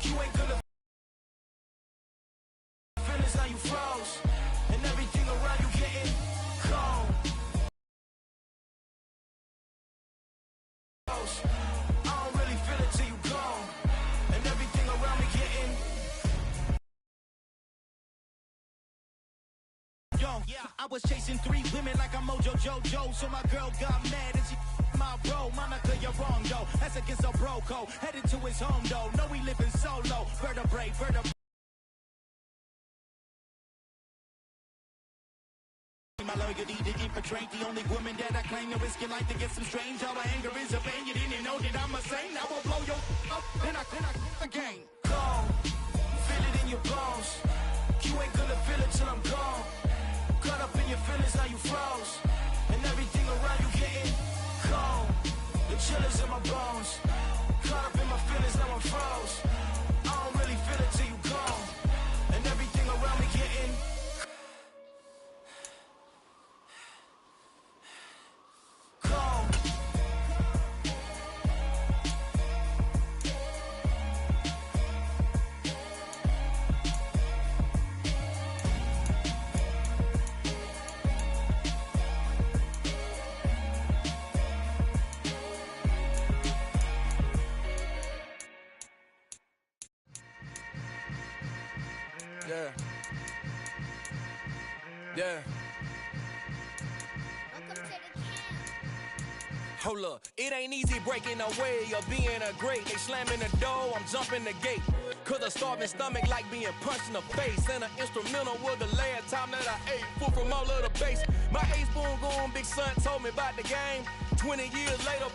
You ain't gonna feel is how you froze, and everything around you getting cold. I don't really feel it till you go, and everything around me getting. Yo, I was chasing 3 women like I'm Mojo Jojo, so my girl got mad and she my bro. Monica, you're wrong though. That's against a bro code. Headed to his home though. No, we living solo. Vertebrae. My loyalty to infiltrate the only woman that I claim to risk your life to get some strange. All my anger is a pain. You didn't know that I'm a saint. I will blow your up. Then I again. Go. Feel it in your bones. You ain't gonna feel it till I'm gone. Caught up in your feelings, now you froze, and everything around you getting cold. The chillers in my bones. Caught up in my feelings, now I'm froze. I don't really feel it till you gone, and everything around me getting cold. Yeah. Hold up, it ain't easy breaking away or being a great. They slamming the door, I'm jumping the gate. Cause a starving stomach like being punched in the face. And an instrumental was the last time that I ate food from all of the base. My ace boom going big son told me about the game. 20 years later,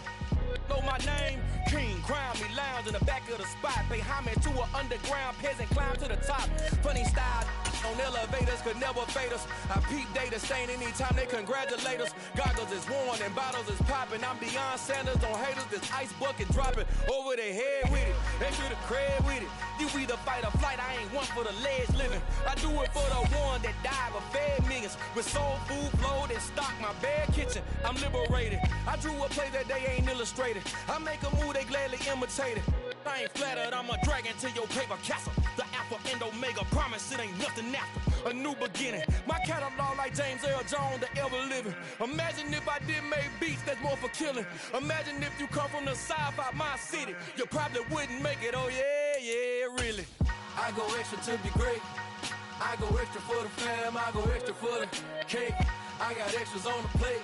know my name. King, crown me, lounge in the back of the spot. Pay homage to an underground peasant, climb to the top. Funny style on elevators could never fade us. I peep data stain anytime they congratulate us. Goggles is worn and bottles is popping. I'm Deion Sanders on haters, this ice bucket dropping over their head with it. They should have cred with it. You either fight or flight, I ain't one for the ledge living. I do it for the one that died but fed millions. With soul food flowed and stock my bad kitchen. I'm liberated. I drew a play that they ain't illustrated. I make a move they gladly imitated. I ain't flattered, I'm a dragon to your paper castle. The Alpha and Omega, promise it ain't nothing after. A new beginning. My catalog like James Earl Jones, the ever living. Imagine if I did make beats that's more for killing. Imagine if you come from the sci-fi my city. You probably wouldn't make it, oh yeah, really. I go extra to be great. I go extra for the fam, I go extra for the cake. I got extras on the plate.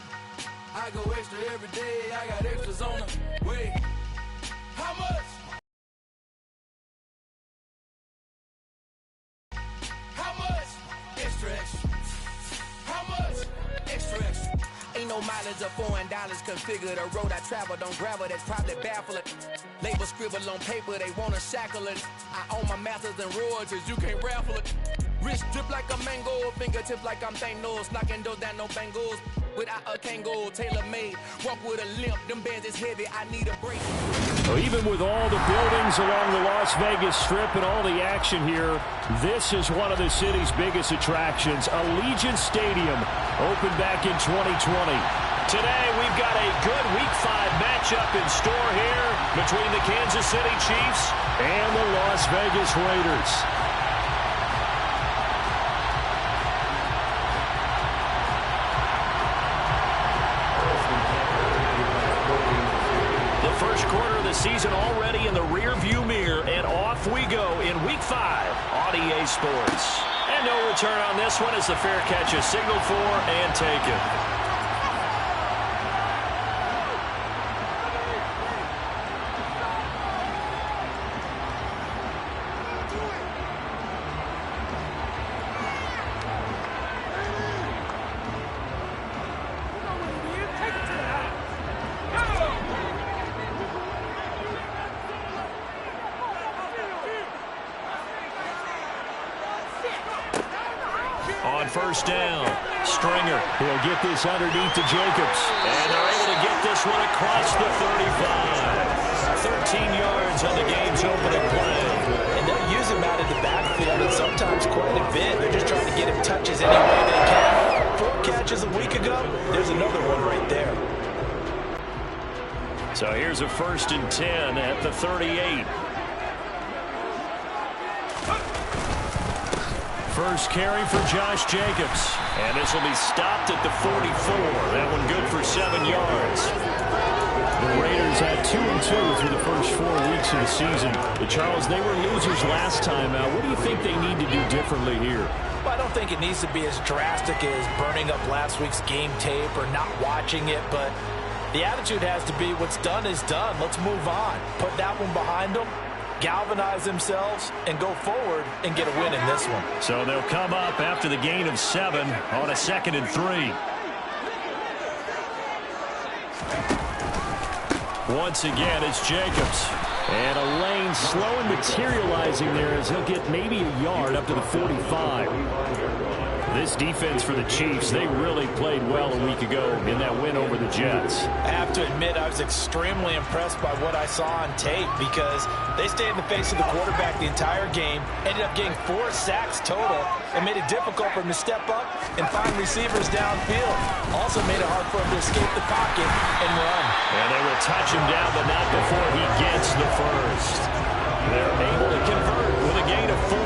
I go extra every day, I got extras on the way. How much? Ain't no mileage or $4 configure the road I travel. Don't gravel, that's probably baffling. Label scribble on paper, they wanna shackle it. I own my masters and royalties, you can't raffle it. Wrist drip like a mango, fingertip like I'm Thanos. Knocking those down, no bangles. Without a Kango, tailor-made. Walk with a limp, them bands is heavy, I need a break. So even with all the buildings along the Las Vegas Strip and all the action here, this is one of the city's biggest attractions. Allegiant Stadium opened back in 2020. Today we've got a good Week 5 matchup in store here between the Kansas City Chiefs and the Las Vegas Raiders. Season already in the rear-view mirror, and off we go in Week 5 on EA Sports. And no return on this one as the fair catch is signaled for and taken. First down. Stringer. He'll get this underneath to Jacobs. And they're able to get this one across the 35. 13 yards on the game's opening play. And they'll use him out in the backfield, and sometimes quite a bit. They're just trying to get him touches any way they can. 4 catches a week ago. There's another one right there. So here's a 1st and 10 at the 38. First carry for Josh Jacobs. And this will be stopped at the 44. That one good for 7 yards. The Raiders had 2-2 through the first 4 weeks of the season. Charles, they were losers last time out. What do you think they need to do differently here? Well, I don't think it needs to be as drastic as burning up last week's game tape or not watching it, but the attitude has to be what's done is done. Let's move on. Put that one behind them, galvanize themselves, and go forward and get a win in this one. So they'll come up after the gain of 7 on a 2nd and 3. Once again, it's Jacobs. And a lane slow and materializing there as he'll get maybe a yard up to the 45. This defense for the Chiefs, they really played well a week ago in that win over the Jets. I have to admit, I was extremely impressed by what I saw on tape because they stayed in the face of the quarterback the entire game, ended up getting 4 sacks total, and made it difficult for him to step up and find receivers downfield. Also made it hard for him to escape the pocket and run. And they will touch him down, but not before he gets the first. They're able to convert with a gain of 4.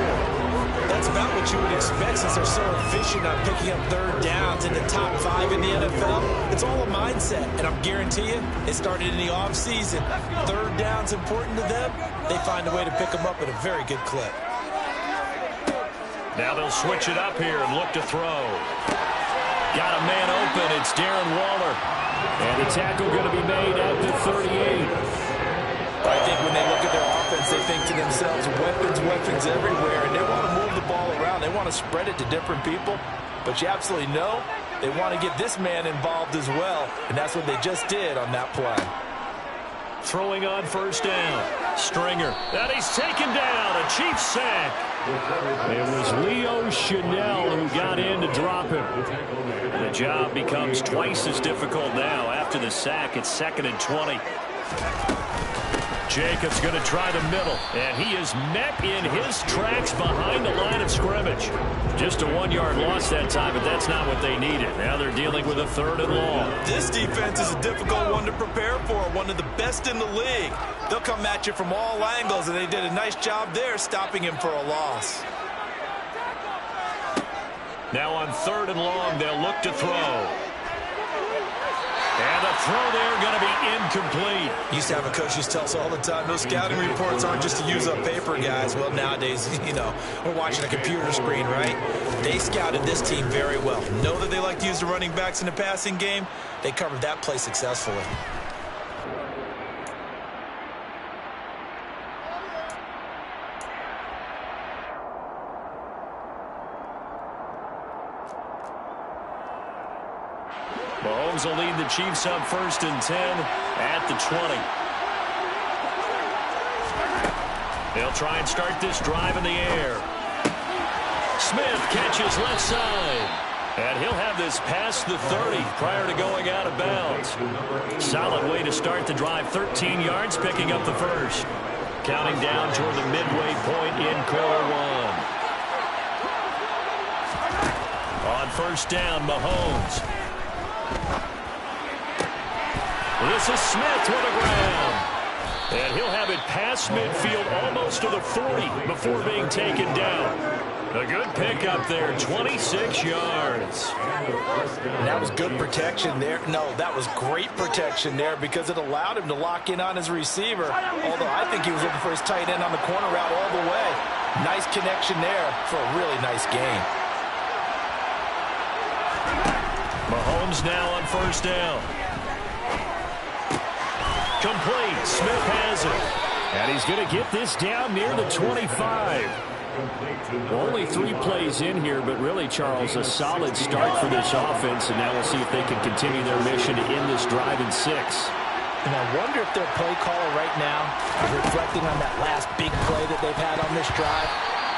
That's about what you would expect since they're so efficient on picking up 3rd downs in the top 5 in the NFL. It's all a mindset, and I'm guarantee you, it started in the offseason. 3rd down's important to them. They find a way to pick them up at a very good clip. Now they'll switch it up here and look to throw. Got a man open. It's Darren Waller. And the tackle going to be made at the 38. I think when they look at their offense, they think to themselves, weapons everywhere, and they want to move the ball around. They want to spread it to different people, but you absolutely know they want to get this man involved as well, and that's what they just did on that play. Throwing on 1st down. Stringer. And he's taken down. A Chiefs sack. It was Leo Chanel who got in to drop him. The job becomes twice as difficult now. After the sack, it's 2nd and 20. Jacobs going to try the middle, and he is met in his tracks behind the line of scrimmage. Just a 1-yard loss that time, but that's not what they needed. Now they're dealing with a 3rd and long. This defense is a difficult one to prepare for, one of the best in the league. They'll come at you from all angles, and they did a nice job there stopping him for a loss. Now on 3rd and long, they'll look to throw. And the throw there going to be incomplete. Used to have a coach used to tell us all the time, those scouting reports aren't just to use up paper, guys. Well, nowadays, you know, we're watching a computer screen, right? They scouted this team very well. Know that they like to use the running backs in the passing game. They covered that play successfully. Mahomes will lead the Chiefs up 1st and 10 at the 20. They'll try and start this drive in the air. Smith catches left side. And he'll have this past the 30 prior to going out of bounds. Solid way to start the drive. 13 yards, picking up the first. Counting down toward the midway point in quarter 1. On 1st down, Mahomes. This is Smith with the ground. And he'll have it past midfield almost to the 40 before being taken down. A good pickup there, 26 yards. And that was good protection there. No, that was great protection there because it allowed him to lock in on his receiver. Although I think he was looking for his tight end on the corner route all the way. Nice connection there for a really nice gain. Mahomes now on 1st down. Complete. Smith has it. And he's going to get this down near the 25. Only 3 plays in here, but really, Charles, a solid start for this offense. And now we'll see if they can continue their mission to end this drive in 6. And I wonder if their play caller right now is reflecting on that last big play that they've had on this drive.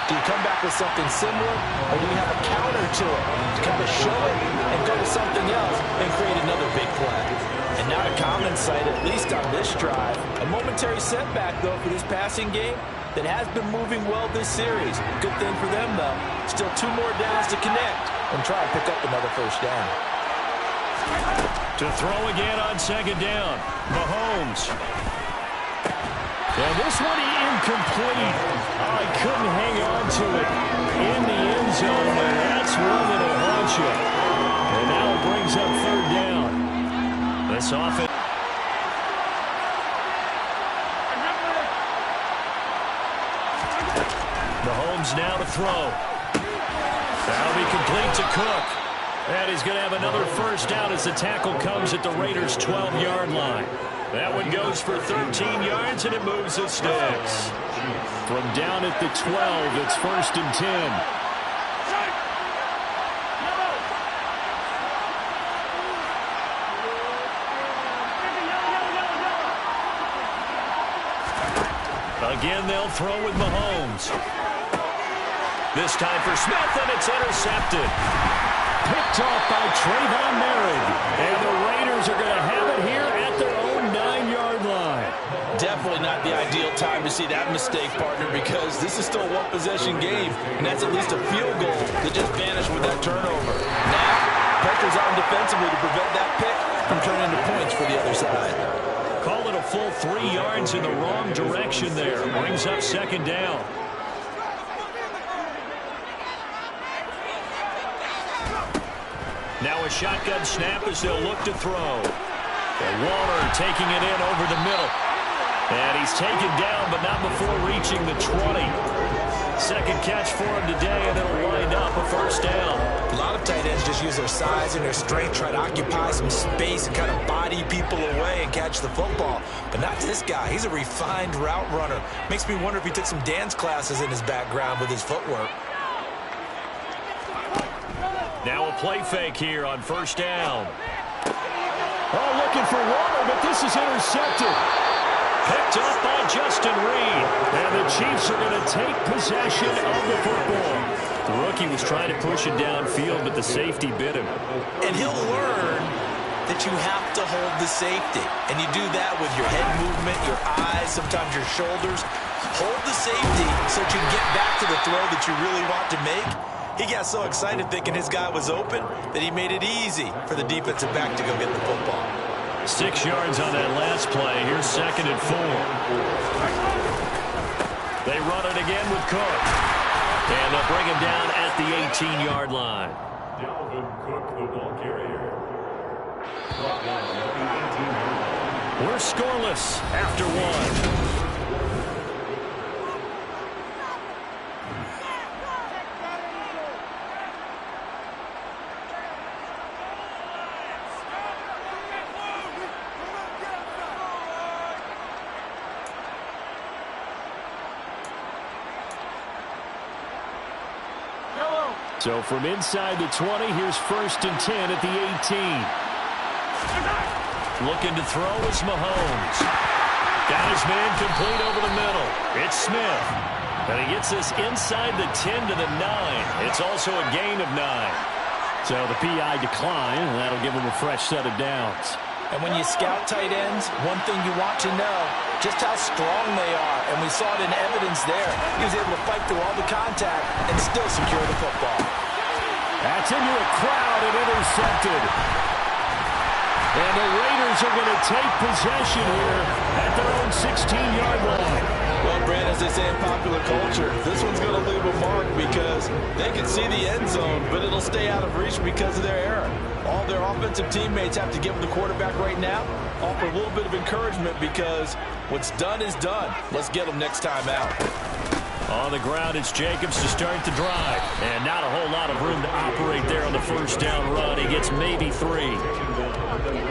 Do you come back with something similar, or do you have a counter to it to kind of show it and go to something else and create another big play? And not a common sight, at least on this drive. A momentary setback, though, for this passing game that has been moving well this series. Good thing for them, though. Still 2 more downs to connect and try and pick up another 1st down. To throw again on 2nd down. Mahomes. And this one incomplete. Oh, he couldn't hang on to it in the end end zone, and that's one that'll haunt you. And now it brings up third down. This offense. Mahomes now to throw. That'll be complete to Cook. And he's going to have another first down as the tackle comes at the Raiders' 12-yard line. That one goes for 13 yards, and it moves the sticks. From down at the 12, it's 1st and 10. Again, they'll throw with Mahomes. This time for Smith, and it's intercepted. Picked off by Trayvon Merrick. And the Raiders are going to have it here at their own 9-yard line. Definitely not the ideal time to see that mistake, partner, because this is still a one-possession game, and that's at least a field goal that just vanished with that turnover. Now, pressure's on defensively to prevent that pick from turning into points for the other side. Call it a full 3 yards in the wrong direction there. Brings up second down. Now a shotgun snap as they'll look to throw. And Waller taking it in over the middle. And he's taken down, but not before reaching the 20. Second catch for him today, and it'll wind up a first down. A lot of tight ends just use their size and their strength, try to occupy some space and kind of body people away and catch the football. But not this guy. He's a refined route runner. Makes me wonder if he took some dance classes in his background with his footwork. Now a play fake here on first down. Oh, looking for Waller, but this is intercepted. Picked up by Justin Reed. And the Chiefs are going to take possession of the football. The rookie was trying to push it downfield, but the safety bit him. And he'll learn that you have to hold the safety. And you do that with your head movement, your eyes, sometimes your shoulders. Hold the safety so that you get back to the throw that you really want to make. He got so excited thinking his guy was open that he made it easy for the defensive back to go get the football. 6 yards on that last play. Here's 2nd and 4. They run it again with Cook. And they'll bring him down at the 18-yard line. Dalvin Cook, the ball carrier. We're scoreless after one. So from inside the 20, here's 1st and 10 at the 18. Looking to throw is Mahomes. Got his man complete over the middle. It's Smith. And he gets this inside the 10 to the 9. It's also a gain of 9. So the PI decline, and that'll give him a fresh set of downs. And when you scout tight ends, one thing you want to know, just how strong they are. And we saw it in evidence there. He was able to fight through all the contact and still secure the football. That's into a crowd and intercepted. And the Raiders are going to take possession here at their own 16-yard line. Well, Brad, as they say in popular culture, this one's going to leave a mark because they can see the end zone, but it'll stay out of reach because of their error. All their offensive teammates have to give the quarterback right now, offer a little bit of encouragement because what's done is done. Let's get them next time out. On the ground, it's Jacobs to start the drive. And not a whole lot of room to operate there on the first down run. He gets maybe 3.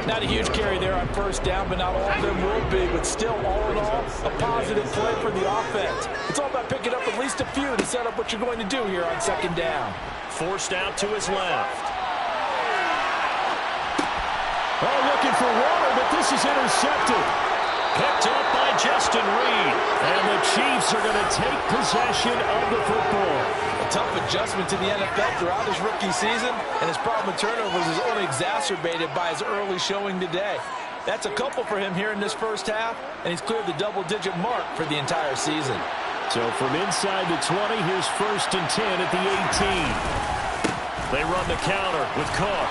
Not a huge carry there on first down, but not all of them will be. But still, all in all, a positive play for the offense. It's all about picking up at least a few to set up what you're going to do here on 2nd down. Forced out to his left. Oh, looking for Waller, but this is intercepted. Picked up by Justin Reed. And the Chiefs are going to take possession of the football. A tough adjustment to the NFL throughout his rookie season, and his problem with turnovers is only exacerbated by his early showing today. That's a couple for him here in this first half, and he's cleared the double-digit mark for the entire season. So from inside the 20, here's 1st and 10 at the 18. They run the counter with Cook.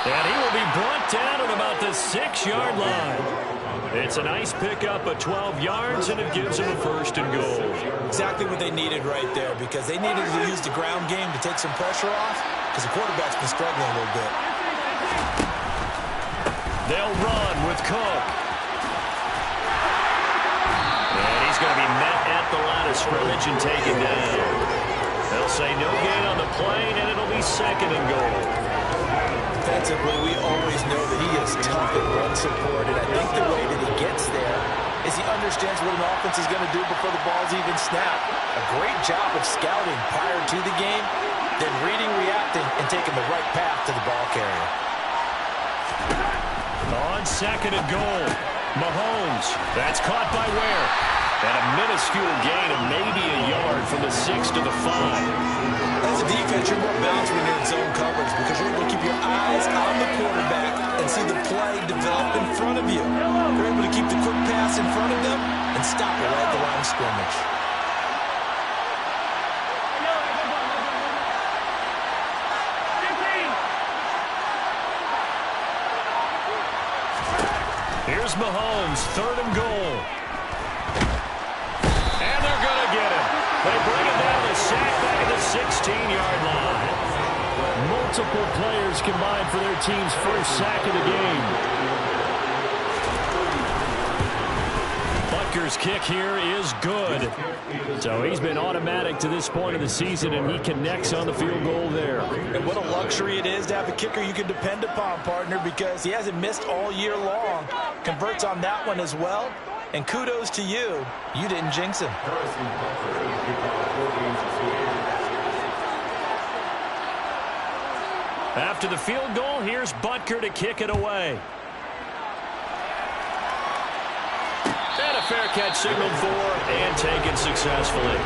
And he will be brought down at about the 6-yard line. It's a nice pickup of 12 yards, and it gives them a 1st and goal. Exactly what they needed right there, because they needed to use the ground game to take some pressure off, because the quarterback's been struggling a little bit. They'll run with Cook. And he's going to be met at the line of scrimmage and taken down. They'll say no gain on the play, and it'll be 2nd and goal. Defensively, we always know that he is tough at run support, and I think the way that he gets there is he understands what an offense is going to do before the ball's even snapped. A great job of scouting prior to the game, then reading, reacting, and taking the right path to the ball carrier. On 2nd and goal, Mahomes. That's caught by Ware. And a minuscule gain of maybe a yard from the 6 to the 5. As a defense, you're more balanced when you're in zone coverage because you're able to keep your eyes on the quarterback and see the play develop in front of you. You're able to keep the quick pass in front of them and stop it right at the line of scrimmage. Here's Mahomes, 3rd and goal. And they're going to get him. They bring it down the sack back at the 16-yard line. Multiple players combined for their team's 1st sack of the game. Butker's kick here is good. So he's been automatic to this point of the season, and he connects on the field goal there. And what a luxury it is to have a kicker you can depend upon, partner, because he hasn't missed all year long. Converts on that one as well. And kudos to you. You didn't jinx him. After the field goal, here's Butker to kick it away. And a fair catch signaled for and taken successfully.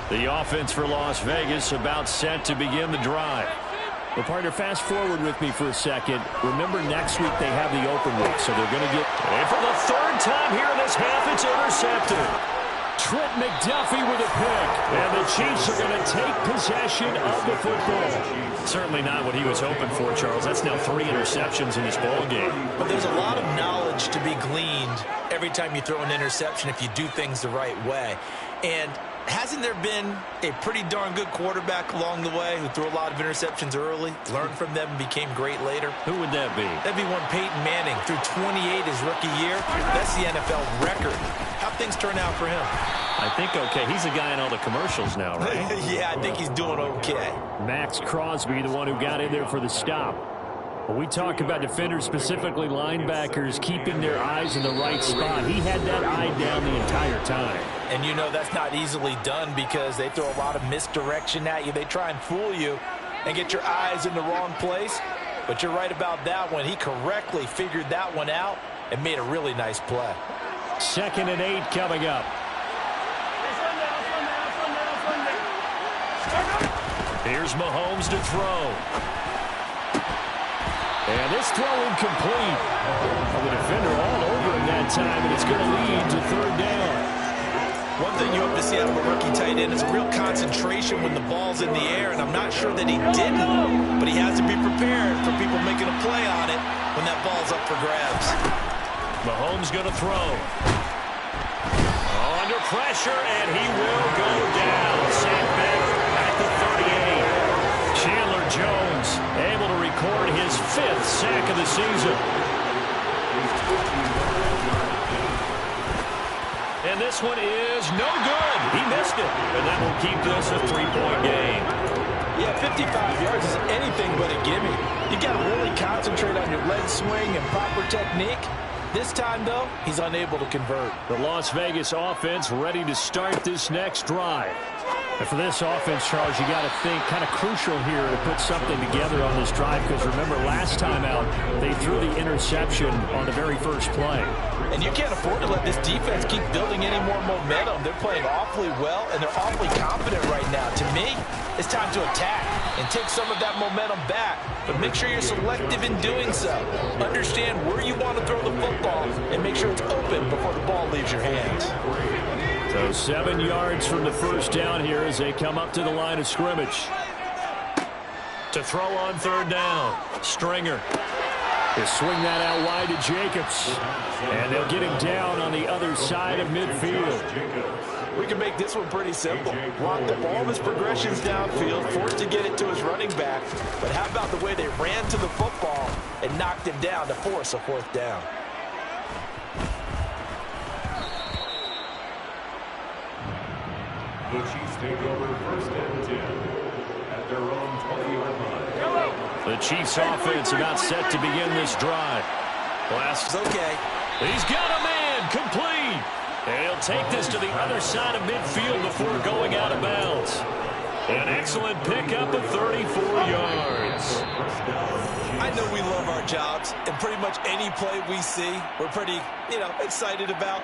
The offense for Las Vegas about set to begin the drive. Well, partner, fast forward with me for a second. Remember, next week they have the open week, so they're going to get... And for the 3rd time here in this half, it's intercepted. Trent McDuffie with a pick. And the Chiefs are going to take possession of the football. Certainly not what he was hoping for, Charles. That's now 3 interceptions in this ball game. But there's a lot of knowledge to be gleaned every time you throw an interception if you do things the right way. And hasn't there been a pretty darn good quarterback along the way who threw a lot of interceptions early, learned from them, and became great later? Who would that be? That'd be one Peyton Manning. Threw 28 his rookie year. That's the NFL record. How'd things turn out for him? I think okay. He's a guy in all the commercials now, right? Yeah, I think he's doing okay. Max Crosby, the one who got in there for the stop. When we talk about defenders, specifically linebackers, keeping their eyes in the right spot, he had that eye down the entire time. And you know that's not easily done because they throw a lot of misdirection at you. They try and fool you and get your eyes in the wrong place. But you're right about that one. He correctly figured that one out and made a really nice play. 2nd and 8 coming up. Here's Mahomes to throw. And this throw incomplete. Well, the defender all over him that time, and it's going to lead to 3rd down. One thing you hope to see out of a rookie tight end is a real concentration when the ball's in the air, and I'm not sure that he didn't, but he has to be prepared for people making a play on it when that ball's up for grabs. Mahomes going to throw. Under pressure, and he will go down. Sacked back at the 38. Chandler Jones able to record his 5th sack of the season. And this one is no good. He missed it. And that will keep this a 3-point game. Yeah, 55 yards is anything but a gimme. You got to really concentrate on your leg swing and proper technique. This time, though, he's unable to convert. The Las Vegas offense ready to start this next drive. And for this offense, Charles, you got to think kind of crucial here to put something together on this drive, because remember last time out they threw the interception on the very first play. And you can't afford to let this defense keep building any more momentum. They're playing awfully well, and they're awfully confident right now. To me, it's time to attack and take some of that momentum back. But make sure you're selective in doing so. Understand where you want to throw the football and make sure it's open before the ball leaves your hands. So 7 yards from the first down here as they come up to the line of scrimmage. To throw on third down, Stringer. They swing that out wide to Jacobs. And they'll get him down on the other side of midfield. We can make this one pretty simple. Locked up all of his progressions downfield, forced to get it to his running back. But how about the way they ran to the football and knocked him down to force a fourth down? The Chiefs take over 1st and 10 at their own 20-yard line. The Chiefs offense about set to begin this drive. Blast is okay. He's got a man complete. And he'll take this to the other side of midfield before going out of bounds. An excellent pickup of 34 yards. I know we love our jobs, and pretty much any play we see, we're pretty, excited about.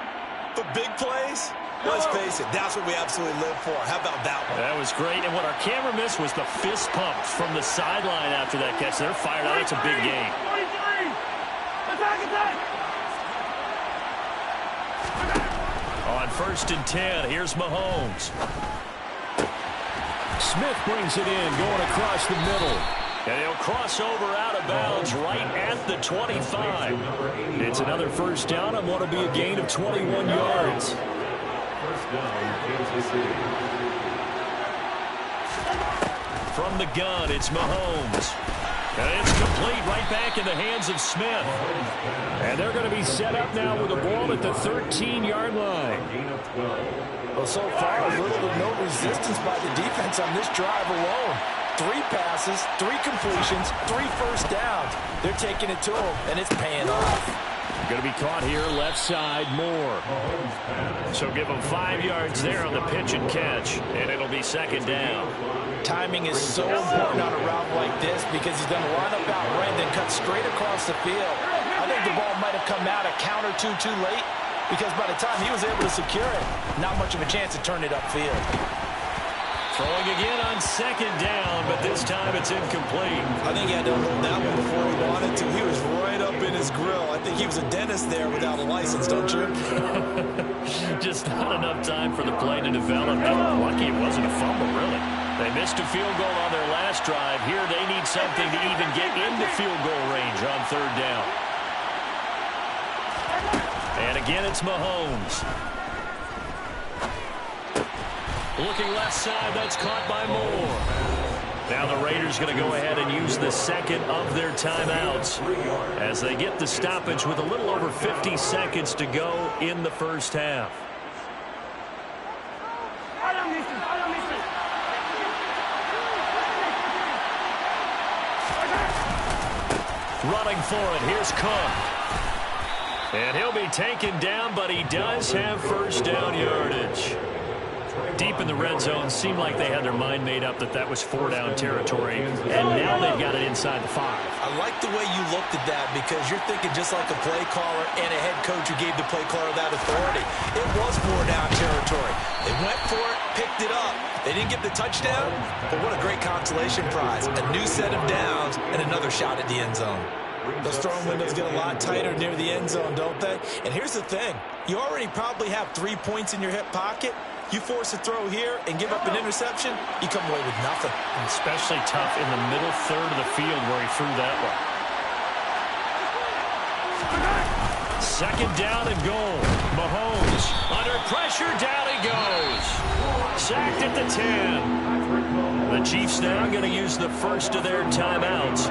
But big plays, let's face it, that's what we absolutely live for. How about that one? That was great, and what our camera missed was the fist pumps from the sideline after that catch. They're fired out. It's a big game. On 1st and 10, here's Mahomes. Smith brings it in, going across the middle. And he'll cross over out of bounds right at the 25. It's another first down on what will be a gain of 21 yards. First down, Kansas City. From the gun, it's Mahomes. And it's complete right back in the hands of Smith. And they're going to be set up now with the ball at the 13-yard line. Gain of 12. Well, so far, little to no resistance by the defense on this drive alone. 3 passes, 3 completions, 3 first downs. They're taking it to him, and it's paying off. Going to be caught here left side, Moore. So give him 5 yards there on the pitch and catch, and it'll be 2nd down. Timing is so important on a route like this because he's going to line up out right and then cut straight across the field. I think the ball might have come out a count or two too late because by the time he was able to secure it, not much of a chance to turn it upfield. Throwing again on 2nd down, but this time it's incomplete. I think he had to hold that one before he wanted to. He was right up in his grill. I think he was a dentist there without a license, don't you? Just not enough time for the play to develop. Lucky it wasn't a fumble, really. They missed a field goal on their last drive. Here they need something to even get into field goal range on 3rd down. And again, it's Mahomes. Looking left side, that's caught by Moore. Now the Raiders going to go ahead and use the 2nd of their timeouts as they get the stoppage with a little over 50 seconds to go in the first half. Running for it, here's Cook. And he'll be taken down, but he does have first down yardage. Deep in the red zone, seemed like they had their mind made up that that was 4-down territory, and now they've got it inside the 5. I like the way you looked at that because you're thinking just like a play caller and a head coach who gave the play caller that authority. It was 4-down territory. They went for it, picked it up. They didn't get the touchdown, but what a great consolation prize. A new set of downs and another shot at the end zone. Those throwing windows get a lot tighter near the end zone, don't they? And here's the thing. You already probably have 3 points in your hip pocket. You force a throw here and give up an interception, you come away with nothing. Especially tough in the middle third of the field where he threw that one. 2nd down and goal. Mahomes under pressure, down he goes. Sacked at the 10. The Chiefs now going to use the first of their timeouts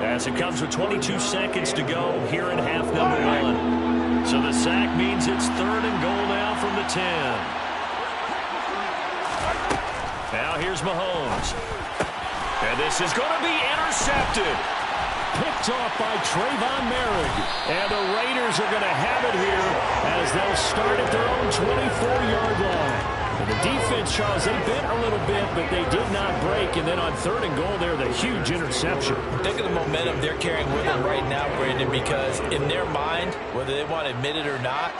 as it comes with 22 seconds to go here in half number 1. So the sack means it's 3rd and goal now from the 10. Now here's Mahomes. And this is going to be intercepted. Picked off by Trayvon Merrick. And the Raiders are going to have it here as they'll start at their own 24-yard line. And the defense, Charles, they bent a little bit, but they did not break. And then on 3rd and goal there, the huge interception. Think of the momentum they're carrying with them right now, Brandon, because in their mind, whether they want to admit it or not,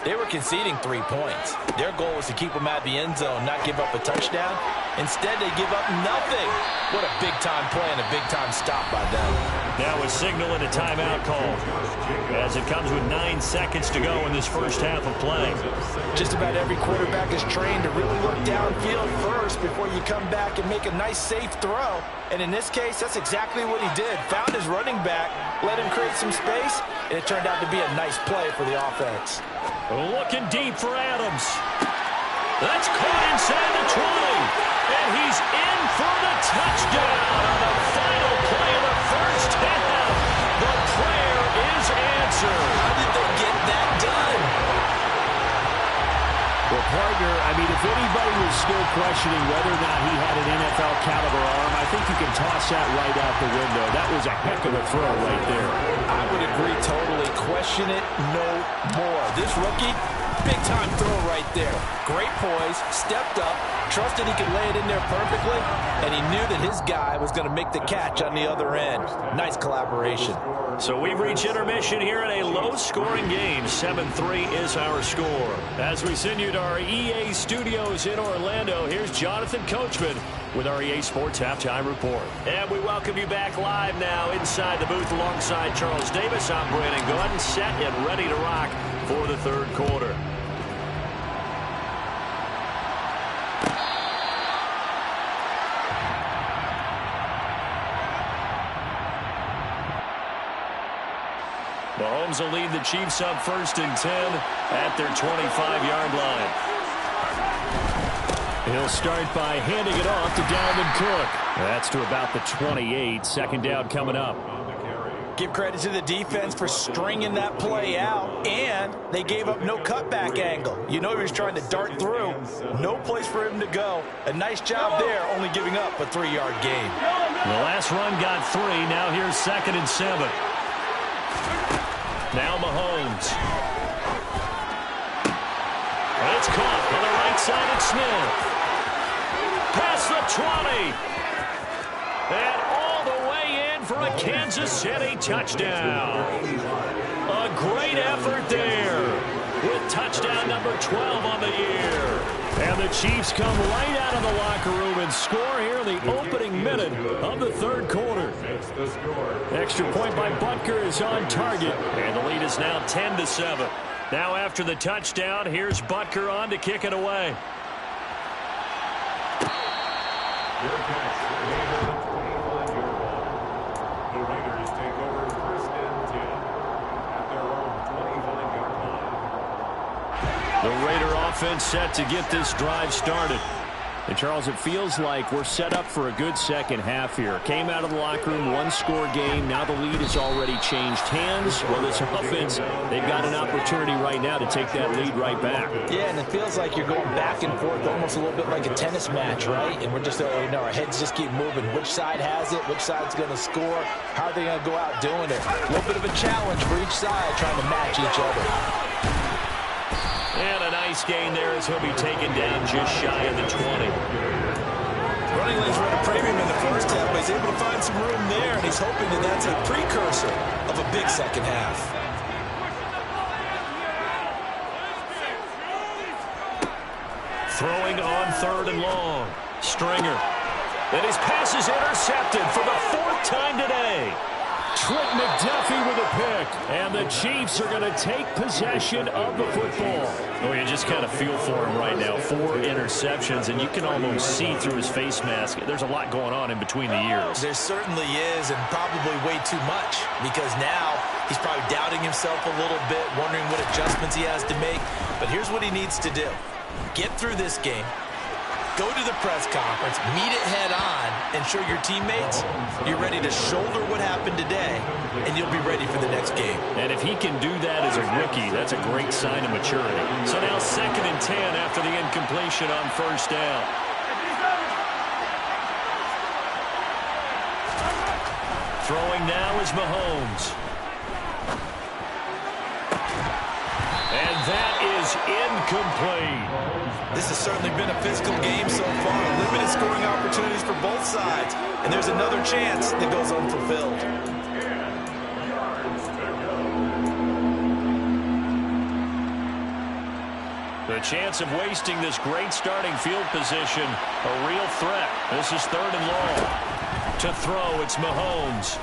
they were conceding 3 points. Their goal was to keep them at the end zone, not give up a touchdown. Instead, they give up nothing. What a big-time play and a big-time stop by them. Now a signal and a timeout call as it comes with 9 seconds to go in this first half of play. Just about every quarterback is trained to really look downfield first before you come back and make a nice, safe throw. And in this case, that's exactly what he did. Found his running back, let him create some space, and it turned out to be a nice play for the offense. Looking deep for Adams. That's caught inside the 20. And he's in for the touchdown on the final play of the first half. The prayer is answered. How did they get that done? Well, partner, I mean, if anybody was still questioning whether or not he had an NFL caliber arm, I think you can toss that right out the window. That was a heck of a throw right there. I would agree totally. Question it no more. This rookie, big-time throw right there. Great poise, stepped up, trusted he could lay it in there perfectly, and he knew that his guy was going to make the catch on the other end. Nice collaboration. So we've reached intermission here in a low-scoring game. 7-3 is our score. As we send you to our EA studios in Orlando, here's Jonathan Coachman with our EA Sports Halftime Report. And we welcome you back live now inside the booth alongside Charles Davis. I'm Brandon Gaudin, set and ready to rock for the third quarter. Mahomes will lead the Chiefs up 1st and 10 at their 25-yard line. He'll start by handing it off to Dalvin Cook. That's to about the 28. 2nd down coming up. Give credit to the defense for stringing that play out, and they gave up no cutback angle. You know he was trying to dart through. No place for him to go. A nice job there, only giving up a 3-yard gain. The last run got 3. Now here's 2nd and 7. Now Mahomes. It's caught on the right side of Smith. Past the 20. And all the way in for a Kansas City touchdown. A great effort there with touchdown number 12 on the year. And the Chiefs come right out of the locker room and score here in the opening minute of the third quarter. Extra point by Butker is on target, and the lead is now 10-7. Now after the touchdown, here's Butker on to kick it away. Your catch, the Raiders take over 1st and 10 at their own 25-yard line. The Raider offense set to get this drive started. And, Charles, it feels like we're set up for a good second half here. Came out of the locker room, 1-score game. Now the lead has already changed hands. Well, this offense, they've got an opportunity right now to take that lead right back. Yeah, and it feels like you're going back and forth almost a little bit like a tennis match, right? And we're just, our heads just keep moving. Which side has it? Which side's going to score? How are they going to go out doing it? A little bit of a challenge for each side trying to match each other. And a nice gain there as he'll be taken down just shy of the 20. Running lanes were at a premium in the first half, but he's able to find some room there, and he's hoping that that's a precursor of a big second half. Throwing on 3rd and long. Stringer. And his pass is intercepted for the 4th time today. Trent McDuffie with a pick. And the Chiefs are going to take possession of the football. Oh, you just kind of feel for him right now. 4 interceptions, and you can almost see through his face mask. There's a lot going on in between the ears. There certainly is, and probably way too much, because now he's probably doubting himself a little bit, wondering what adjustments he has to make. But here's what he needs to do. Get through this game. Go to the press conference, meet it head on, and show your teammates you're ready to shoulder what happened today, and you'll be ready for the next game. And if he can do that as a rookie, that's a great sign of maturity. So now 2nd and 10 after the incompletion on 1st down. Throwing now is Mahomes. And that is incomplete. This has certainly been a physical game so far. Limited scoring opportunities for both sides. And there's another chance that goes unfulfilled. The chance of wasting this great starting field position, a real threat. This is 3rd and long. To throw, it's Mahomes.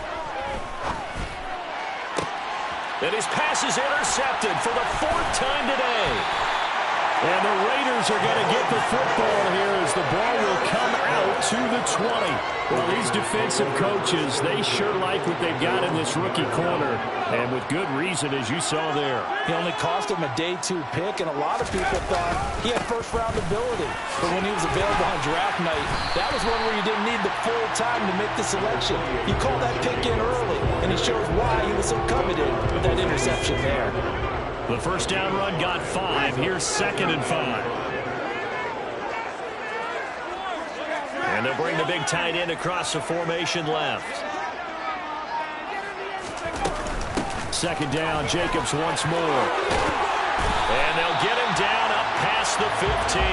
And his pass is intercepted for the 4th time today. And the Raiders are going to get the football here as the ball will come out to the 20. Well, these defensive coaches, they sure like what they've got in this rookie corner. And with good reason, as you saw there. He only cost him a day 2 pick, and a lot of people thought he had first-round ability. But when he was available on draft night, that was one where you didn't need the full time to make the selection. You called that pick in early, and it shows why he was so coveted with that interception there. The first down run got 5. Here's 2nd and 5. And they'll bring the big tight end across the formation left. 2nd down, Jacobs once more. And they'll get him down up past the 15.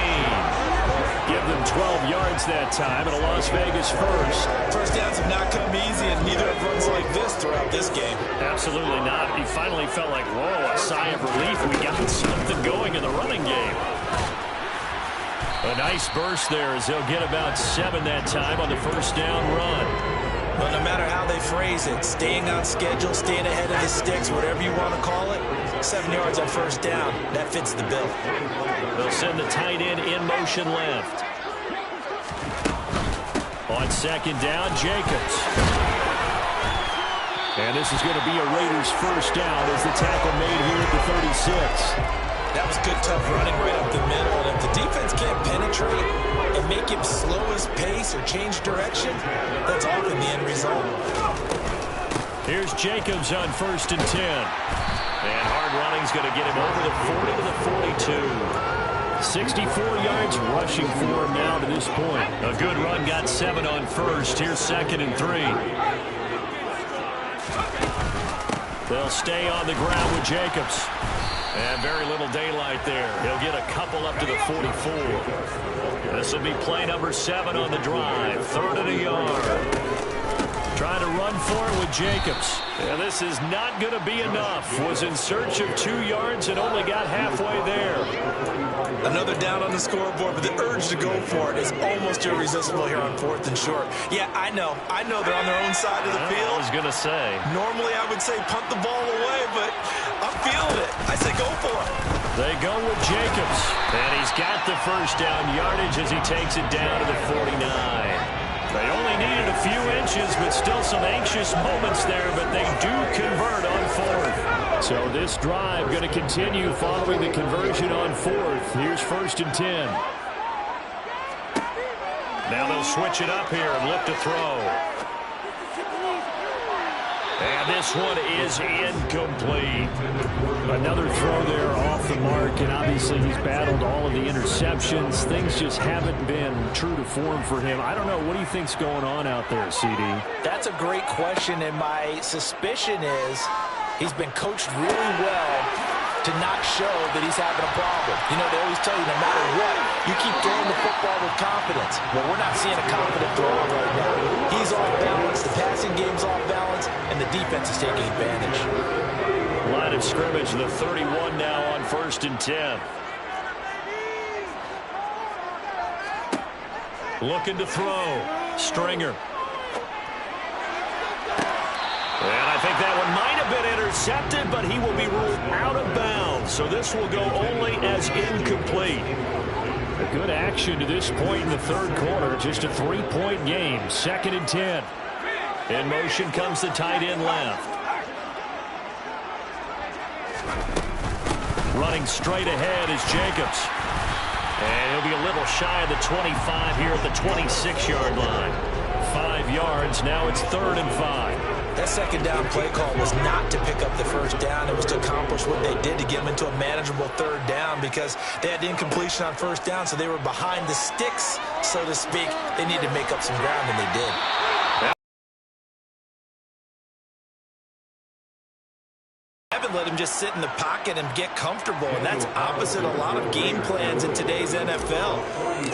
Give them 12 yards that time, and a Las Vegas first. First downs have not come easy, and neither have runs like this throughout this game. Absolutely not. He finally felt like, whoa, a sigh of relief. We got something going in the running game. A nice burst there as they'll get about 7 that time on the first down run. But no matter how they phrase it, staying on schedule, staying ahead of the sticks, whatever you want to call it, 7 yards on first down, that fits the bill. They'll send the tight end in motion left. On 2nd down, Jacobs. And this is going to be a Raiders first down as the tackle made here at the 36. That was good, tough running right up the middle. And if the defense can't penetrate and make him slow his pace or change direction, that's often the end result. Here's Jacobs on 1st and 10. And hard running's going to get him over the 40 to the 42. 64 yards rushing for him now to this point. A good run got 7 on 1st. Here's 2nd and 3. They'll stay on the ground with Jacobs. And very little daylight there. He'll get a couple up to the 44. This will be play number 7 on the drive. 3rd and a yard. Trying to run for it with Jacobs. And this is not going to be enough. Was in search of 2 yards and only got halfway there. Another down on the scoreboard, but the urge to go for it is almost irresistible here on 4th and short. Yeah, I know they're on their own side of the field. I was going to say. Normally I would say punt the ball away, but I'm feeling it. I say go for it. They go with Jacobs. And he's got the first down yardage as he takes it down to the 49. They only needed a few inches, but still some anxious moments there, but they do convert on 4th. So this drive going to continue following the conversion on 4th. Here's 1st and 10. Now they'll switch it up here and look to throw. And this one is incomplete. Another throw there off the mark, and obviously he's battled all of the interceptions. Things just haven't been true to form for him. I don't know. What do you think's going on out there, CD? That's a great question, and my suspicion is he's been coached really well to not show that he's having a problem. You know, they always tell you no matter what, you keep throwing the football with confidence. Well, we're not seeing a confident thrower right now. He's off balance, the passing game's off balance, and the defense is taking advantage. Line of scrimmage, the 31 now on 1st and 10. Looking to throw. Stringer. And I think that one might have been intercepted, but he will be ruled out of bounds. So this will go only as incomplete. A good action to this point in the 3rd quarter. Just a 3-point game. 2nd and 10. In motion comes the tight end left. Running straight ahead is Jacobs. And he'll be a little shy of the 25 here at the 26-yard line. 5 yards. Now it's 3rd and 5. That 2nd down play call was not to pick up the first down. It was to accomplish what they did to get them into a manageable 3rd down because they had incompletion on first down, so they were behind the sticks, so to speak. They needed to make up some ground, and they did. let him just sit in the pocket and get comfortable, and that's opposite a lot of game plans in today's NFL.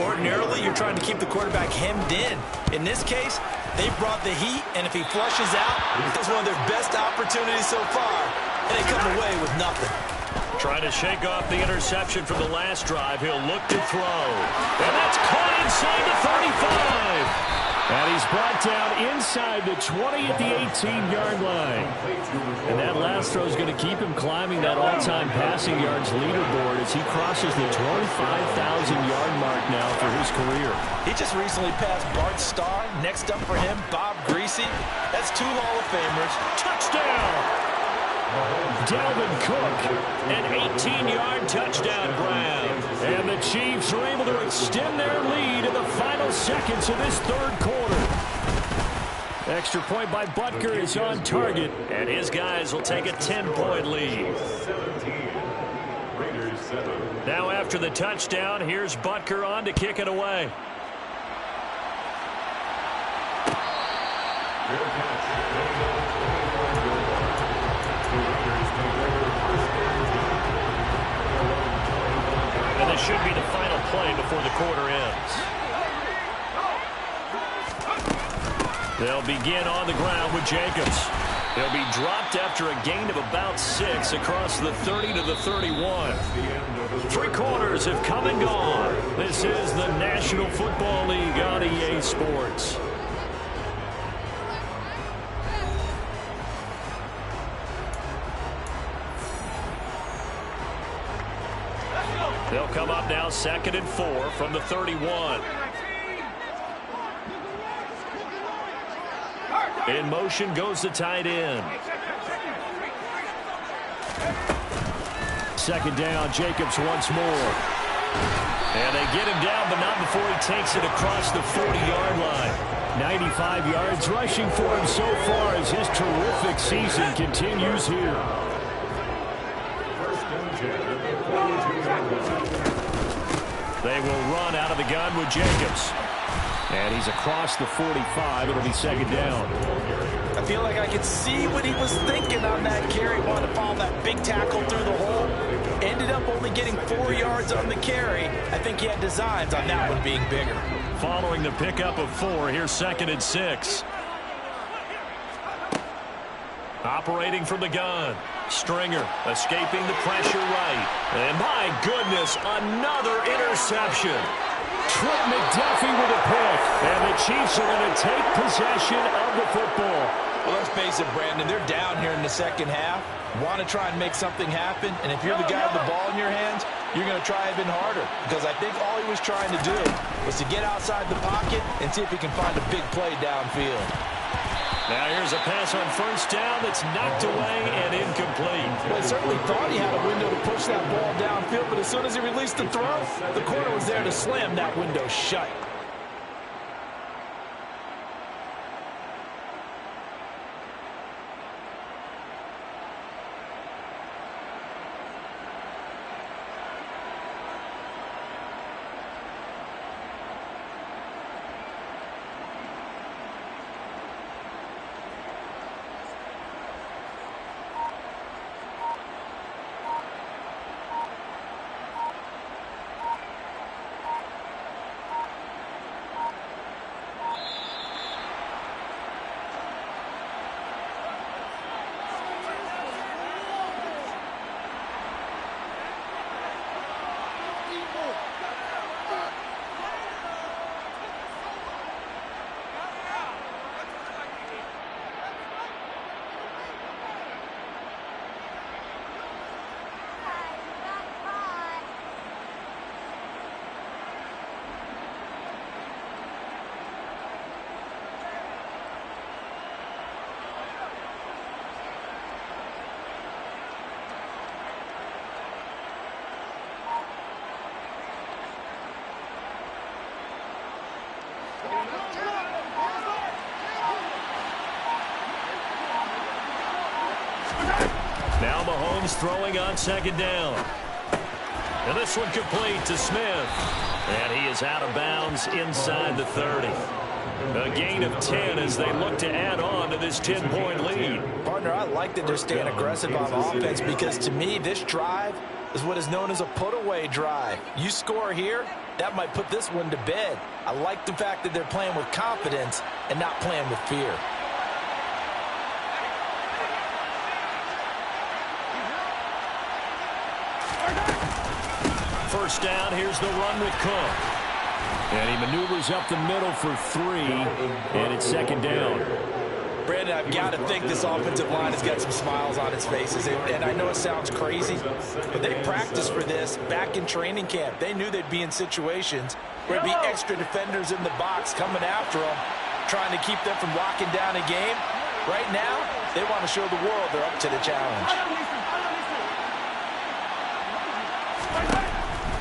Ordinarily, you're trying to keep the quarterback hemmed in. In this case, they brought the heat, and if he flushes out, that's one of their best opportunities so far, and they come away with nothing. Trying to shake off the interception from the last drive. He'll look to throw. And that's caught inside the 35. And he's brought down inside the 20 at the 18-yard line. And that last throw is going to keep him climbing that all-time passing yards leaderboard as he crosses the 25,000-yard mark now for his career. He just recently passed Bart Starr. Next up for him, Bob Greasy. That's 2 Hall of Famers. Touchdown! Dalvin Cook, an 18-yard touchdown grab. And the Chiefs are able to extend their lead in the final seconds of this third quarter. Extra point by Butker is on target. And his guys will take a 10-point lead. 17. Raiders 7. Now after the touchdown, here's Butker on to kick it away. And this should be the final play before the quarter ends. They'll begin on the ground with Jacobs. He'll be dropped after a gain of about 6 across the 30 to the 31. 3 quarters have come and gone. This is the National Football League on EA Sports. They'll come up now 2nd and 4 from the 31. In motion goes the tight end. 2nd down, Jacobs once more. And they get him down, but not before he takes it across the 40-yard line. 95 yards rushing for him so far as his terrific season continues here. They will run out of the gun with Jacobs. And he's across the 45. It'll be 2nd down. I feel like I could see what he was thinking on that carry. Wanted to follow that big tackle through the hole. Ended up only getting 4 yards on the carry. I think he had designs on that one being bigger. Following the pickup of 4, here's 2nd and 6. Operating from the gun. Stringer escaping the pressure right. And my goodness, another interception. Trent McDuffie with a pick. And the Chiefs are going to take possession of the football. Well, let's face it, Brandon. They're down here in the second half. Want to try and make something happen. And if you're the guy with the ball in your hands, you're going to try even harder. Because I think all he was trying to do was to get outside the pocket and see if he can find a big play downfield. Now here's a pass on 1st down that's knocked away and incomplete. Well, he certainly thought he had a window to push that ball downfield, but as soon as he released the throw, the corner was there to slam that window shut. Now Mahomes throwing on 2nd down. And this one complete to Smith. And he is out of bounds inside the 30. A gain of 10 as they look to add on to this 10-point lead. Partner, I like that they're staying aggressive on offense because to me, this drive is what is known as a put-away drive. You score here, that might put this one to bed. I like the fact that they're playing with confidence and not playing with fear. First down, here's the run with Cook. And he maneuvers up the middle for 3, and it's second down. Brandon, I've got to think this offensive line has got some smiles on its faces. And I know it sounds crazy, but they practiced for this back in training camp. They knew they'd be in situations where there'd be extra defenders in the box coming after them, trying to keep them from locking down a game. Right now, they want to show the world they're up to the challenge.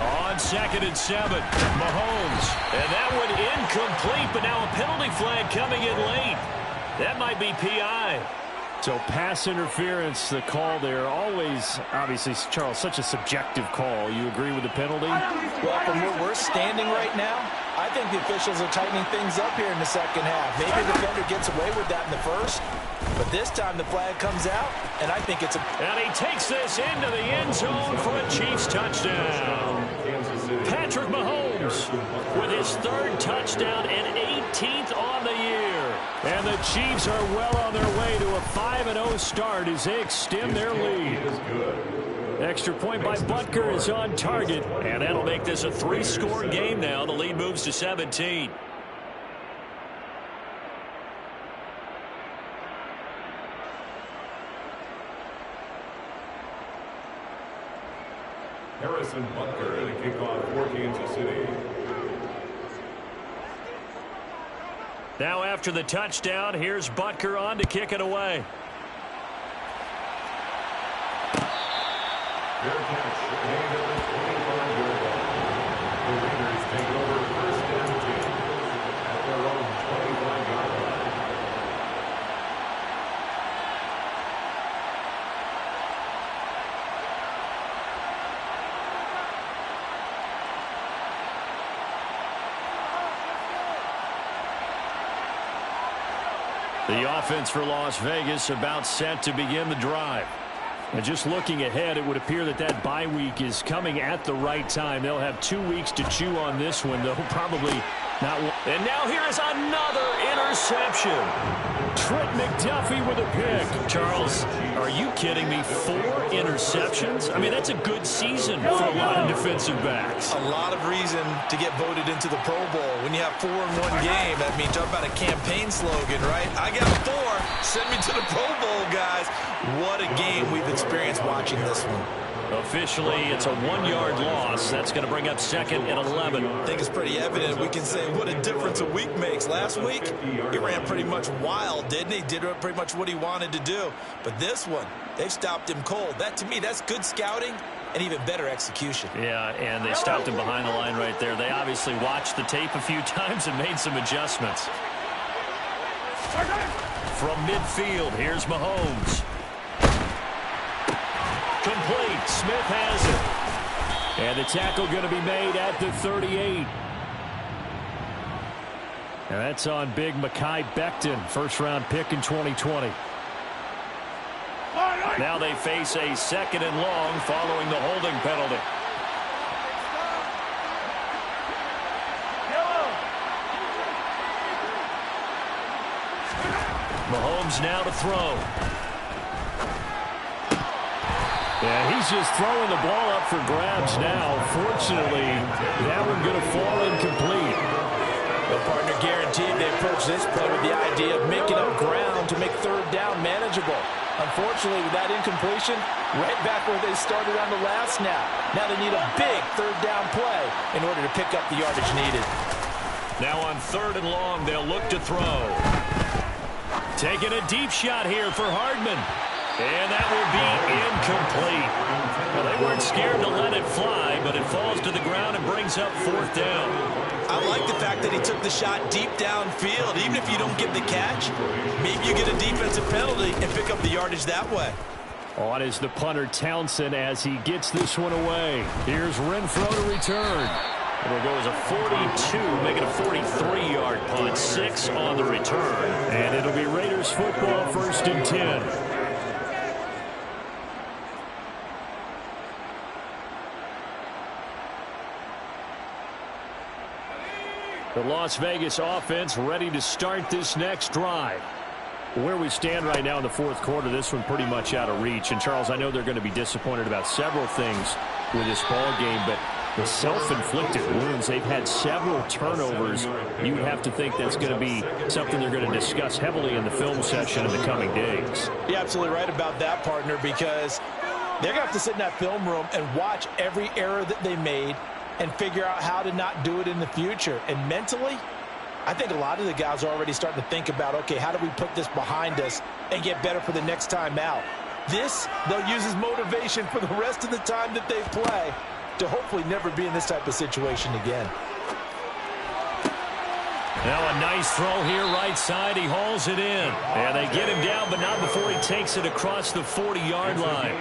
On 2nd and 7, Mahomes. And that one incomplete, but now a penalty flag coming in late. That might be PI. So pass interference, the call there. Always, obviously, Charles, such a subjective call. You agree with the penalty? Well, from where we're standing right now, I think the officials are tightening things up here in the second half. Maybe the defender gets away with that in the first, but this time the flag comes out, and I think it's a... And he takes this into the end zone for a Chiefs touchdown. Patrick Mahomes with his 3rd touchdown and 18th on the year. And the Chiefs are well on their way to a 5-0 start as they extend their lead. Extra point by Butker is on target, and that'll make this a 3-score game now. The lead moves to 17. Harrison Butker to kick off for Kansas City. Now after the touchdown, here's Butker on to kick it away. Fair catch, made at the 25-yard line. The Raiders take over 1st and 10 at their own 25-yard line. The offense for Las Vegas about set to begin the drive. And just looking ahead, it would appear that that bye week is coming at the right time. They'll have 2 weeks to chew on this one, though probably not. And now here is another interception. Trent McDuffie with a pick. Charles, are you kidding me? 4 interceptions? I mean, that's a good season for a lot of defensive backs. A lot of reason to get voted into the Pro Bowl. When you have 4 in one game, I mean, talk about a campaign slogan, right? I got 4. Send me to the Pro Bowl, guys. What a game we've experienced watching this one. Officially, it's a 1-yard loss. That's going to bring up 2nd and 11. I think it's pretty evident. We can say what a difference a week makes. Last week, he ran pretty much wild, didn't he? Did pretty much what he wanted to do. But this one, they've stopped him cold. That, to me, that's good scouting and even better execution. Yeah, and they stopped him behind the line right there. They obviously watched the tape a few times and made some adjustments. From midfield, here's Mahomes. Complete. Smith has it. And the tackle going to be made at the 38. And that's on big Mekhi Becton, 1st-round pick in 2020. Now they face a 2nd and long following the holding penalty. Mahomes now to throw. Yeah, he's just throwing the ball up for grabs now. Fortunately, that one going to fall incomplete. The partner guaranteed they approach this play with the idea of making up ground to make 3rd down manageable. Unfortunately, with that incompletion, right back where they started on the last snap. Now they need a big 3rd down play in order to pick up the yardage needed. Now on 3rd and long, they'll look to throw. Taking a deep shot here for Hardman. And that will be incomplete. Well, they weren't scared to let it fly, but it falls to the ground and brings up 4th down. I like the fact that he took the shot deep downfield. Even if you don't get the catch, maybe you get a defensive penalty and pick up the yardage that way. On is the punter Townsend as he gets this one away. Here's Renfrow to return. It'll go as a 42, make it a 43-yard punt. 6 on the return. And it'll be Raiders football, 1st and 10. The Las Vegas offense ready to start this next drive. Where we stand right now in the 4th quarter, this one pretty much out of reach. And, Charles, I know they're going to be disappointed about several things with this ball game, but the self-inflicted wounds, they've had several turnovers. You would have to think that's going to be something they're going to discuss heavily in the film session in the coming days. You're absolutely right about that, partner, because they're going to have to sit in that film room and watch every error that they made and figure out how to not do it in the future. And mentally, I think a lot of the guys are already starting to think about, okay, how do we put this behind us and get better for the next time out? This, they'll use as motivation for the rest of the time that they play to hopefully never be in this type of situation again. Now a nice throw here right side. He hauls it in. And they get him down, but not before he takes it across the 40-yard line.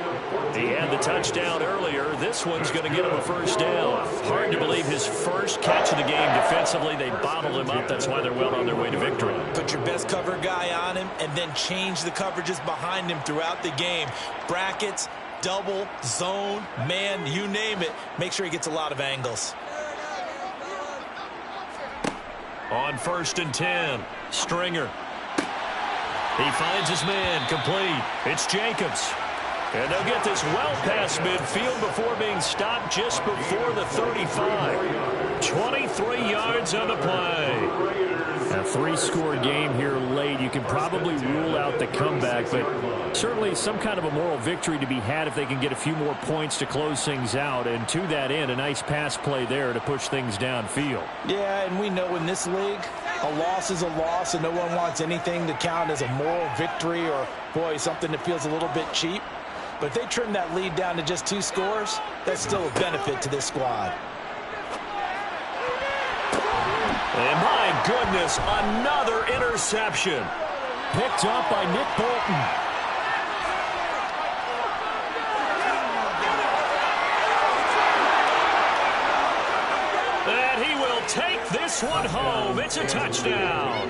He had the touchdown earlier. This one's going to get him a 1st down. Hard to believe his first catch of the game defensively. They bottled him up. That's why they're well on their way to victory. Put your best cover guy on him and then change the coverages behind him throughout the game. Brackets, double, zone, man, you name it. Make sure he gets a lot of angles. On 1st and 10, Stringer. He finds his man, complete. It's Jacobs. And they'll get this well past midfield before being stopped just before the 35. 23 yards on the play. A 3-score game here late. You can probably rule out the comeback, but certainly some kind of a moral victory to be had if they can get a few more points to close things out. And to that end, a nice pass play there to push things downfield. Yeah, and we know in this league, a loss is a loss, and no one wants anything to count as a moral victory or, boy, something that feels a little bit cheap. But if they trim that lead down to just 2 scores, that's still a benefit to this squad. And my goodness, another interception. Picked up by Nick Bolton. And he will take this one home. It's a touchdown.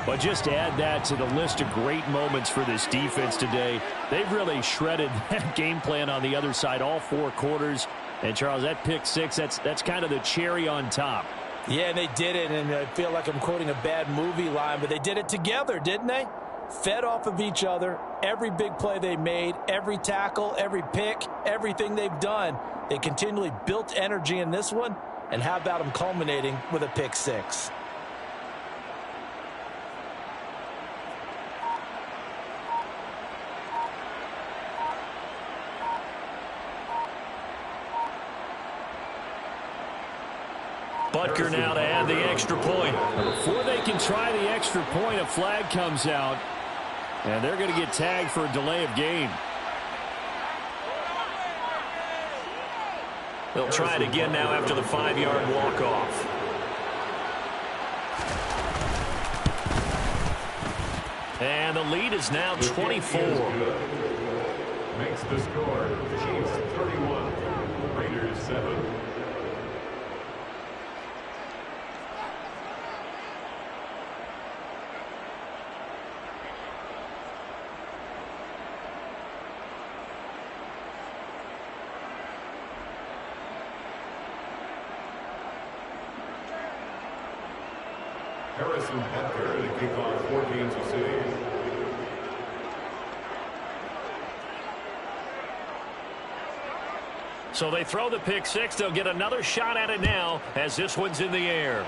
But just to add that to the list of great moments for this defense today, they've really shredded that game plan on the other side all 4 quarters. And, Charles, that pick 6, that's kind of the cherry on top. Yeah, they did it, and I feel like I'm quoting a bad movie line, but they did it together, didn't they? Fed off of each other, every big play they made, every tackle, every pick, everything they've done. They continually built energy in this one, and how about them culminating with a pick 6? Butker now to add the extra point. Before they can try the extra point, a flag comes out, and they're going to get tagged for a delay of game. They'll try it again now after the 5-yard walk-off. And the lead is now 24. Makes the score. Chiefs 31, Raiders 7. Harrison Butker to kick off for Kansas City. So they throw the pick 6. They'll get another shot at it now as this one's in the air.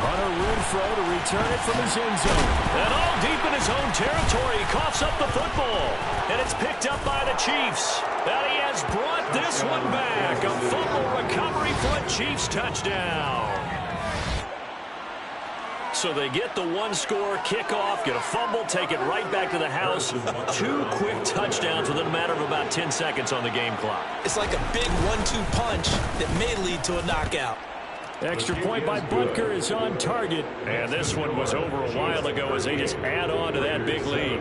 Hunter Renfrow to return it from his end zone. And all deep in his own territory. He coughs up the football. And it's picked up by the Chiefs. And he has brought this one back. A fumble recovery for a Chiefs touchdown. So they get the 1-score kickoff, get a fumble, take it right back to the house. 2 quick touchdowns within a matter of about 10 seconds on the game clock. It's like a big 1-2 punch that may lead to a knockout. Extra point by Butker is on target. And this one was over a while ago as they just add on to that big lead.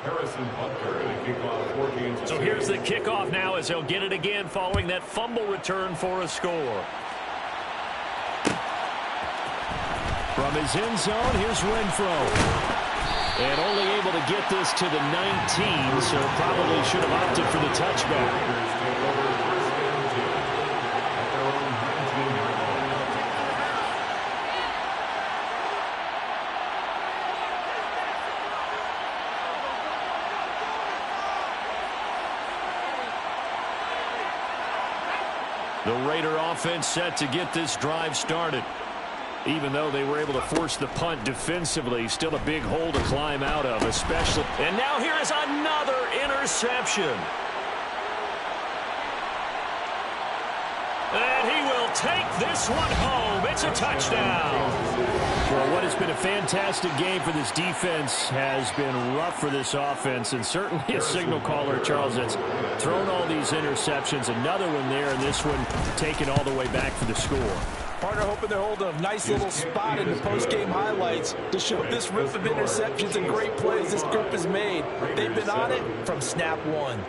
Harrison Butker to kick off for Kansas So City. here's the kickoff now as they'll get it again following that fumble return for a score. From his end zone, here's Renfro. And only able to get this to the 19, so probably should have opted for the touchback. Raiders take over first and 10 at their own 19-yard line. The Raider offense set to get this drive started. Even though they were able to force the punt defensively, still a big hole to climb out of, especially. And now here is another interception. And he will take this one home. It's a touchdown. Well, what has been a fantastic game for this defense has been rough for this offense, and certainly a signal caller, Charles, that's thrown all these interceptions. Another one there, and this one taken all the way back for the score. Partner hoping they're holding a nice little spot in the post-game highlights to show this rip of interceptions and great plays this group has made. They've been on it from snap one.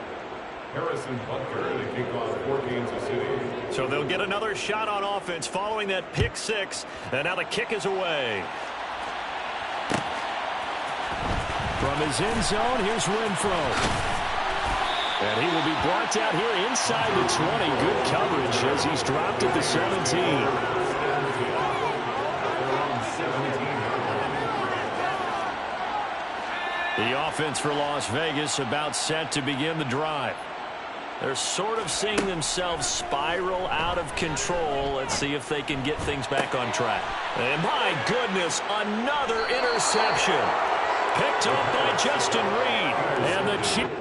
Harrison Butker to kick off for Kansas City. So they'll get another shot on offense following that pick six, and now the kick is away. From his end zone, here's Renfro. And he will be brought down here inside the 20. Good coverage as he's dropped at the 17. The offense for Las Vegas about set to begin the drive. They're sort of seeing themselves spiral out of control. Let's see if they can get things back on track. And my goodness, another interception. Picked up by Justin Reed. And the Chiefs.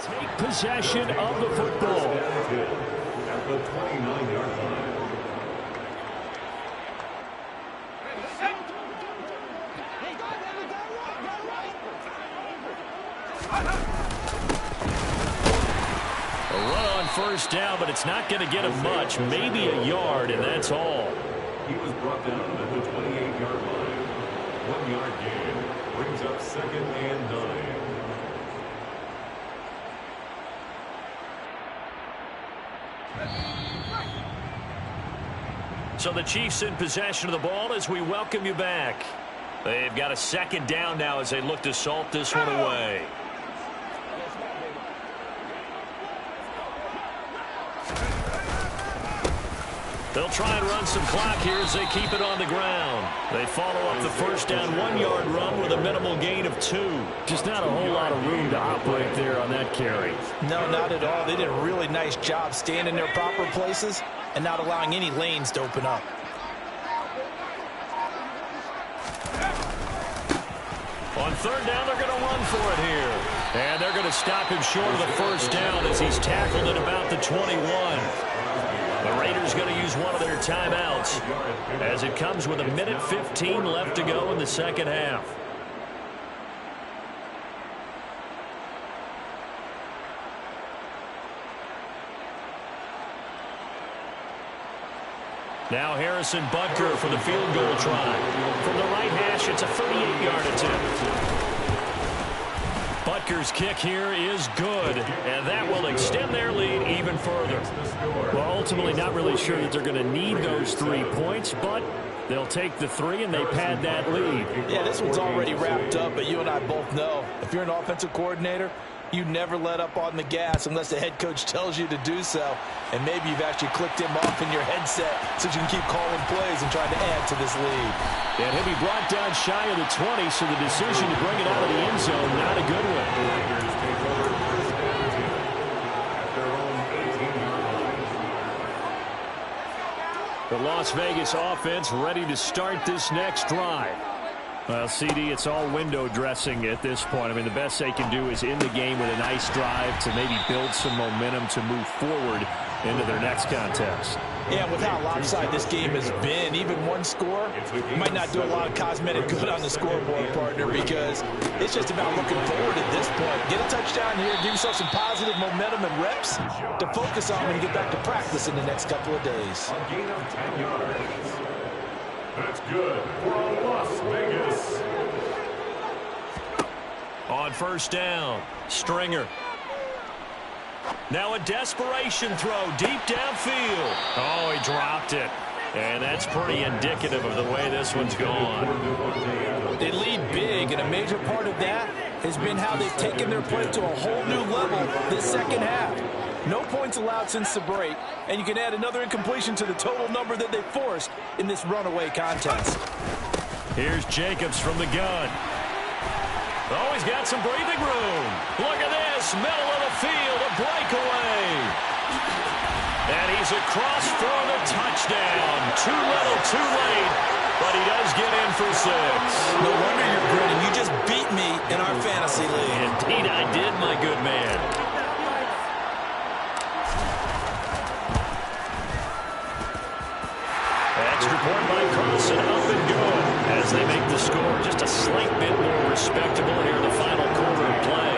Take possession of the football. At the 29-yard line. A run on first down, but it's not going to get him much. Maybe a yard, and that's all. He was brought down at the 28-yard line. 1-yard gain brings up 2nd and 9. So the Chiefs in possession of the ball as we welcome you back. They've got a 2nd down now as they look to salt this one away. They'll try and run some clock here as they keep it on the ground. They follow up the first down 1-yard run with a minimal gain of 2. Just not a whole lot of room to operate there on that carry. No, not at all. They did a really nice job staying in their proper places and not allowing any lanes to open up. On 3rd down, they're going to run for it here. And they're going to stop him short of the first down as he's tackled at about the 21. The Raiders going to use one of their timeouts as it comes with 1:15 left to go in the second half. Now Harrison Butker for the field goal try. From the right hash, it's a 38-yard attempt. Butker's kick here is good, and that will extend their lead even further. Well, ultimately not really sure that they're going to need those 3 points, but they'll take the 3 and they pad that lead. Yeah, this one's already wrapped up, but you and I both know if you're an offensive coordinator, you never let up on the gas unless the head coach tells you to do so. And maybe you've actually clicked him off in your headset so you can keep calling plays and trying to add to this lead. And he'll be brought down shy of the 20, so the decision to bring it out of the end zone, not a good one. Raiders take over first and 10 at their own 18-yard line. The Las Vegas offense ready to start this next drive. Well, CD, it's all window dressing at this point. I mean, the best they can do is in the game with a nice drive to maybe build some momentum to move forward into their next contest. Yeah, with how lopsided this game has been, even one score might not do a lot of cosmetic good on the scoreboard, partner, because it's just about looking forward at this point. Get a touchdown here, give yourself some positive momentum and reps to focus on when you get back to practice in the next couple of days. A gain of 10 yards. That's good for Las Vegas. On first down, Stringer. Now a desperation throw deep downfield. Oh, he dropped it. And that's pretty indicative of the way this one's gone. They lead big, and a major part of that has been how they've taken their play to a whole new level this second half. No points allowed since the break, and you can add another incompletion to the total number that they forced in this runaway contest. Here's Jacobs from the gun. Oh, he's got some breathing room. Look at this, middle of the field, a breakaway. And he's across for the touchdown. Too little, too late, but he does get in for 6. No wonder you're grinning. You just beat me in our fantasy league. Indeed I did, my good man. Extra point by Carlson, up and good as they make the score just a slight bit more respectable here in the final quarter of play.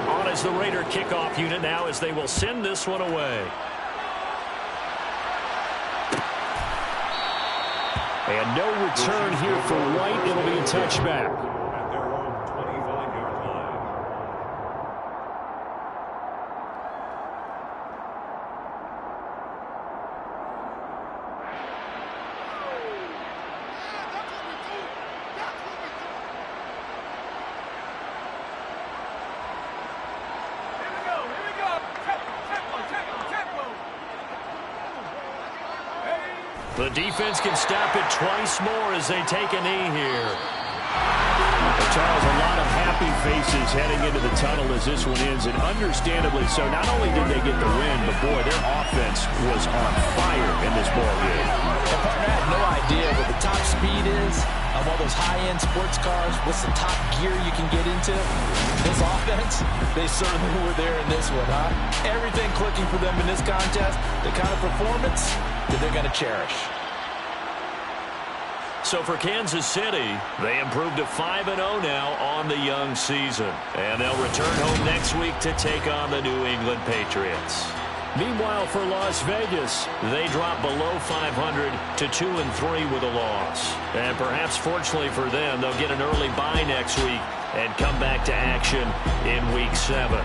On as the Raider kickoff unit now as they will send this one away. And no return here for White. It'll be a touchback. At their own 25-yard line. The defense can stop it twice more as they take a knee here. Well, Charles, a lot of happy faces heading into the tunnel as this one ends, and understandably so. Not only did they get the win, but boy, their offense was on fire in this ball game. And partner, I had no idea what the top speed is on one of those high-end sports cars. What's the top gear you can get into? This offense, they certainly were there in this one, huh? Everything clicking for them in this contest, the kind of performance that they're going to cherish. So for Kansas City, they improved to 5-0 now on the young season. And they'll return home next week to take on the New England Patriots. Meanwhile, for Las Vegas, they drop below 500 to 2-3 with a loss. And perhaps fortunately for them, they'll get an early bye next week and come back to action in Week 7.